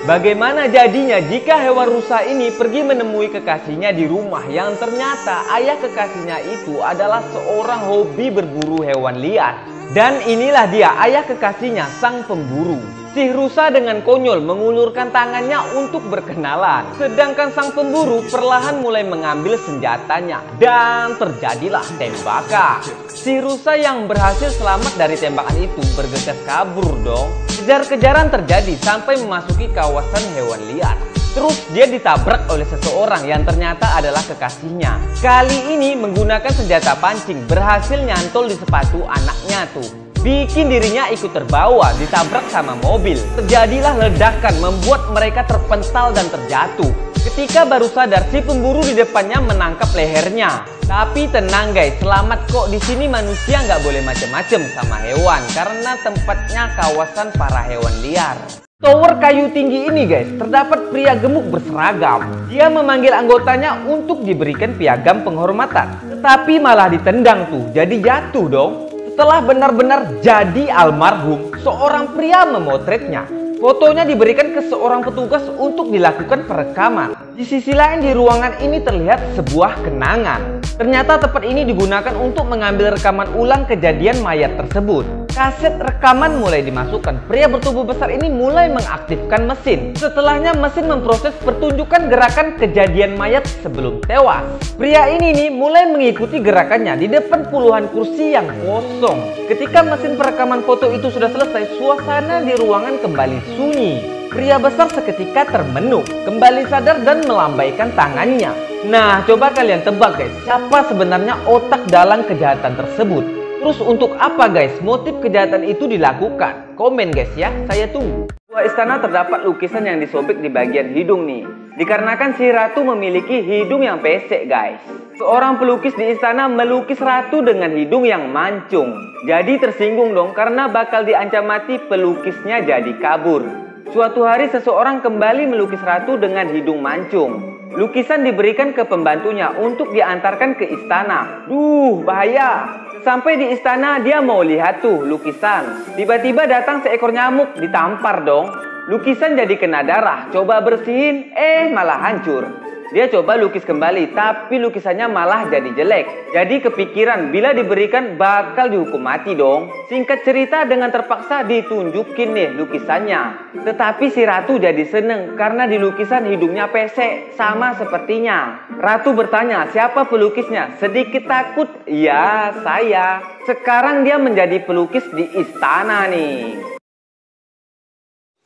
Bagaimana jadinya jika hewan rusa ini pergi menemui kekasihnya di rumah yang ternyata ayah kekasihnya itu adalah seorang hobi berburu hewan liar. Dan inilah dia ayah kekasihnya, sang pemburu. Si rusa dengan konyol mengulurkan tangannya untuk berkenalan. Sedangkan sang pemburu perlahan mulai mengambil senjatanya. Dan terjadilah tembakan. Si rusa yang berhasil selamat dari tembakan itu bergegas kabur dong. Kejar-kejaran terjadi sampai memasuki kawasan hewan liar. Terus dia ditabrak oleh seseorang yang ternyata adalah kekasihnya. Kali ini menggunakan senjata pancing berhasil nyantol di sepatu anaknya tuh. Bikin dirinya ikut terbawa, ditabrak sama mobil. Terjadilah ledakan membuat mereka terpental dan terjatuh. Ketika baru sadar, si pemburu di depannya menangkap lehernya. Tapi tenang guys, selamat kok. Di sini manusia nggak boleh macem-macem sama hewan karena tempatnya kawasan para hewan liar. Tower kayu tinggi ini guys, terdapat pria gemuk berseragam. Dia memanggil anggotanya untuk diberikan piagam penghormatan. Tetapi malah ditendang tuh, jadi jatuh dong. Setelah benar-benar jadi almarhum, seorang pria memotretnya. Fotonya diberikan ke seorang petugas untuk dilakukan perekaman. Di sisi lain di ruangan ini terlihat sebuah kenangan. Ternyata tempat ini digunakan untuk mengambil rekaman ulang kejadian mayat tersebut. Kaset rekaman mulai dimasukkan. Pria bertubuh besar ini mulai mengaktifkan mesin. Setelahnya mesin memproses pertunjukan gerakan kejadian mayat sebelum tewas. Pria ini nih mulai mengikuti gerakannya di depan puluhan kursi yang kosong. Ketika mesin perekaman foto itu sudah selesai, suasana di ruangan kembali sunyi. Pria besar seketika termenung, kembali sadar dan melambaikan tangannya. Nah, coba kalian tebak guys, siapa sebenarnya otak dalam kejahatan tersebut? Terus untuk apa guys motif kejahatan itu dilakukan? Komen guys ya, saya tunggu. Sebuah istana terdapat lukisan yang disobek di bagian hidung nih. Dikarenakan si ratu memiliki hidung yang pesek guys. Seorang pelukis di istana melukis ratu dengan hidung yang mancung. Jadi tersinggung dong karena bakal diancam mati pelukisnya jadi kabur. Suatu hari seseorang kembali melukis ratu dengan hidung mancung. Lukisan diberikan ke pembantunya untuk diantarkan ke istana. Duh, bahaya. Sampai di istana dia mau lihat tuh lukisan. Tiba-tiba datang seekor nyamuk, ditampar dong. Lukisan jadi kena darah. Coba bersihin, malah hancur. Dia coba lukis kembali, tapi lukisannya malah jadi jelek. Jadi kepikiran bila diberikan bakal dihukum mati dong. Singkat cerita dengan terpaksa ditunjukin nih lukisannya. Tetapi si ratu jadi seneng karena di lukisan hidungnya pesek, sama sepertinya. Ratu bertanya siapa pelukisnya, sedikit takut, ya saya. Sekarang dia menjadi pelukis di istana nih.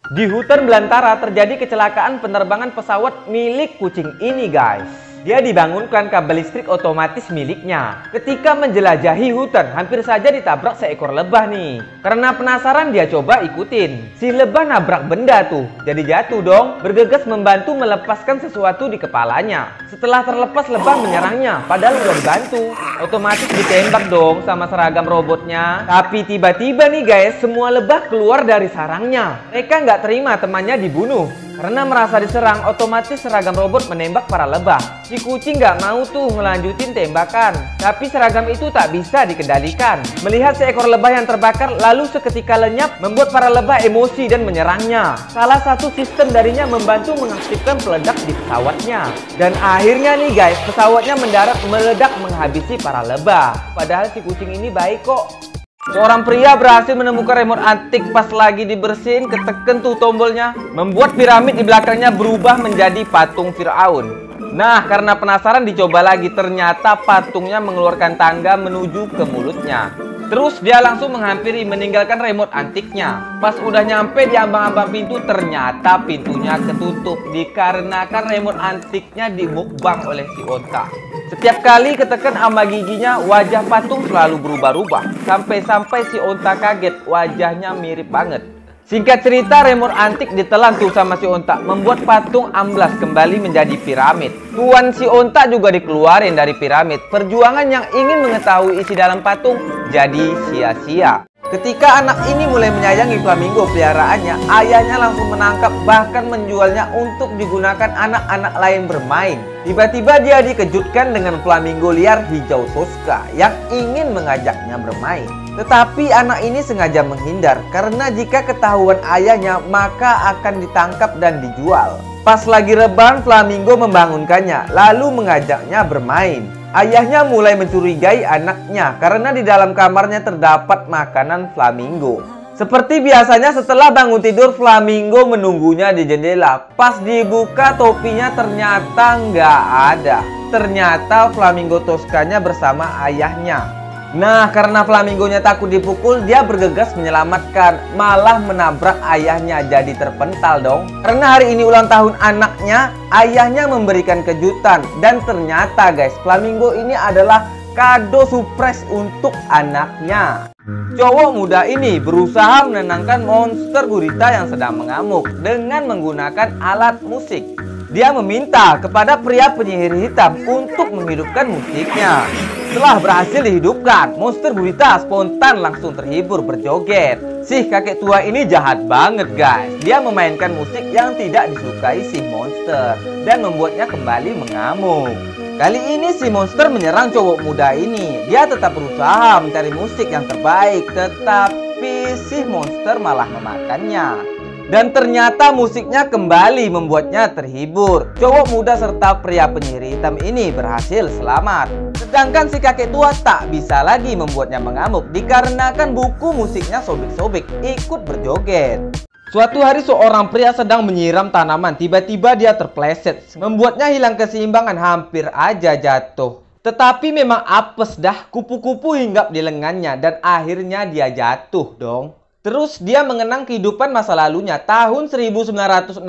Di hutan belantara terjadi kecelakaan penerbangan pesawat milik kucing ini guys. Dia dibangunkan kabel listrik otomatis miliknya. Ketika menjelajahi hutan, hampir saja ditabrak seekor lebah nih. Karena penasaran dia coba ikutin. Si lebah nabrak benda tuh, jadi jatuh dong. Bergegas membantu melepaskan sesuatu di kepalanya. Setelah terlepas, lebah menyerangnya, padahal udah dibantu. Otomatis ditembak dong sama seragam robotnya. Tapi tiba-tiba nih guys, semua lebah keluar dari sarangnya. Mereka nggak terima temannya dibunuh. Karena merasa diserang, otomatis seragam robot menembak para lebah. Si kucing nggak mau tuh ngelanjutin tembakan. Tapi seragam itu tak bisa dikendalikan. Melihat seekor lebah yang terbakar, lalu seketika lenyap, membuat para lebah emosi dan menyerangnya. Salah satu sistem darinya membantu mengaktifkan peledak di pesawatnya. Dan akhirnya nih guys, pesawatnya mendarat meledak menghabisi para lebah. Padahal si kucing ini baik kok. Seorang pria berhasil menemukan remote antik pas lagi dibersihin, keteken tuh tombolnya. Membuat piramid di belakangnya berubah menjadi patung Firaun. Nah, karena penasaran dicoba lagi, ternyata patungnya mengeluarkan tangga menuju ke mulutnya. Terus dia langsung menghampiri meninggalkan remote antiknya. Pas udah nyampe di ambang-ambang pintu, ternyata pintunya ketutup dikarenakan remote antiknya dimukbang oleh si onta. Setiap kali ketekan sama giginya, wajah patung selalu berubah-ubah. Sampai-sampai si onta kaget, wajahnya mirip banget. Singkat cerita, remote antik ditelan tuh sama si onta, membuat patung amblas kembali menjadi piramid. Tuan si onta juga dikeluarin dari piramid. Perjuangan yang ingin mengetahui isi dalam patung jadi sia-sia. Ketika anak ini mulai menyayangi flamingo peliharaannya, ayahnya langsung menangkap bahkan menjualnya untuk digunakan anak-anak lain bermain. Tiba-tiba dia dikejutkan dengan flamingo liar hijau Tosca yang ingin mengajaknya bermain. Tetapi anak ini sengaja menghindar karena jika ketahuan ayahnya maka akan ditangkap dan dijual. Pas lagi rebahan, flamingo membangunkannya lalu mengajaknya bermain. Ayahnya mulai mencurigai anaknya karena di dalam kamarnya terdapat makanan flamingo. Seperti biasanya setelah bangun tidur, flamingo menunggunya di jendela. Pas dibuka topinya ternyata nggak ada. Ternyata flamingo Toscanya bersama ayahnya. Nah, karena flamingonya takut dipukul, dia bergegas menyelamatkan, malah menabrak ayahnya, jadi terpental dong. Karena hari ini ulang tahun anaknya, ayahnya memberikan kejutan. Dan ternyata guys, flamingo ini adalah kado surprise untuk anaknya. Cowok muda ini berusaha menenangkan monster gurita yang sedang mengamuk dengan menggunakan alat musik. Dia meminta kepada pria penyihir hitam untuk menghidupkan musiknya. Setelah berhasil dihidupkan, monster gurita spontan langsung terhibur berjoget. Si kakek tua ini jahat banget guys. Dia memainkan musik yang tidak disukai si monster dan membuatnya kembali mengamuk. Kali ini si monster menyerang cowok muda ini. Dia tetap berusaha mencari musik yang terbaik, tetapi si monster malah memakannya. Dan ternyata musiknya kembali membuatnya terhibur. Cowok muda serta pria penyihir hitam ini berhasil selamat. Sedangkan si kakek tua tak bisa lagi membuatnya mengamuk dikarenakan buku musiknya sobek-sobek ikut berjoget. Suatu hari seorang pria sedang menyiram tanaman. Tiba-tiba dia terpleset, membuatnya hilang keseimbangan, hampir aja jatuh. Tetapi memang apes dah, kupu-kupu hinggap di lengannya dan akhirnya dia jatuh dong. Terus dia mengenang kehidupan masa lalunya. Tahun 1961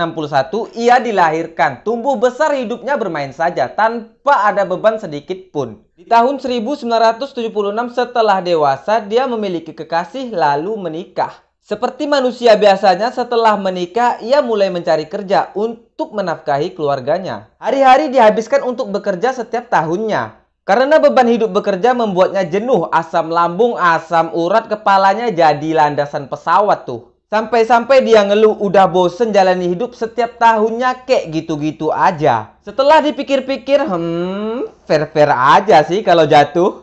ia dilahirkan. Tumbuh besar hidupnya bermain saja tanpa ada beban sedikit pun. Di tahun 1976 setelah dewasa dia memiliki kekasih lalu menikah. Seperti manusia biasanya setelah menikah ia mulai mencari kerja untuk menafkahi keluarganya. Hari-hari dihabiskan untuk bekerja setiap tahunnya. Karena beban hidup bekerja membuatnya jenuh, asam lambung, asam urat, kepalanya jadi landasan pesawat tuh. Sampai-sampai dia ngeluh udah bosen jalani hidup setiap tahunnya kayak gitu-gitu aja. Setelah dipikir-pikir, fair-fair aja sih kalau jatuh.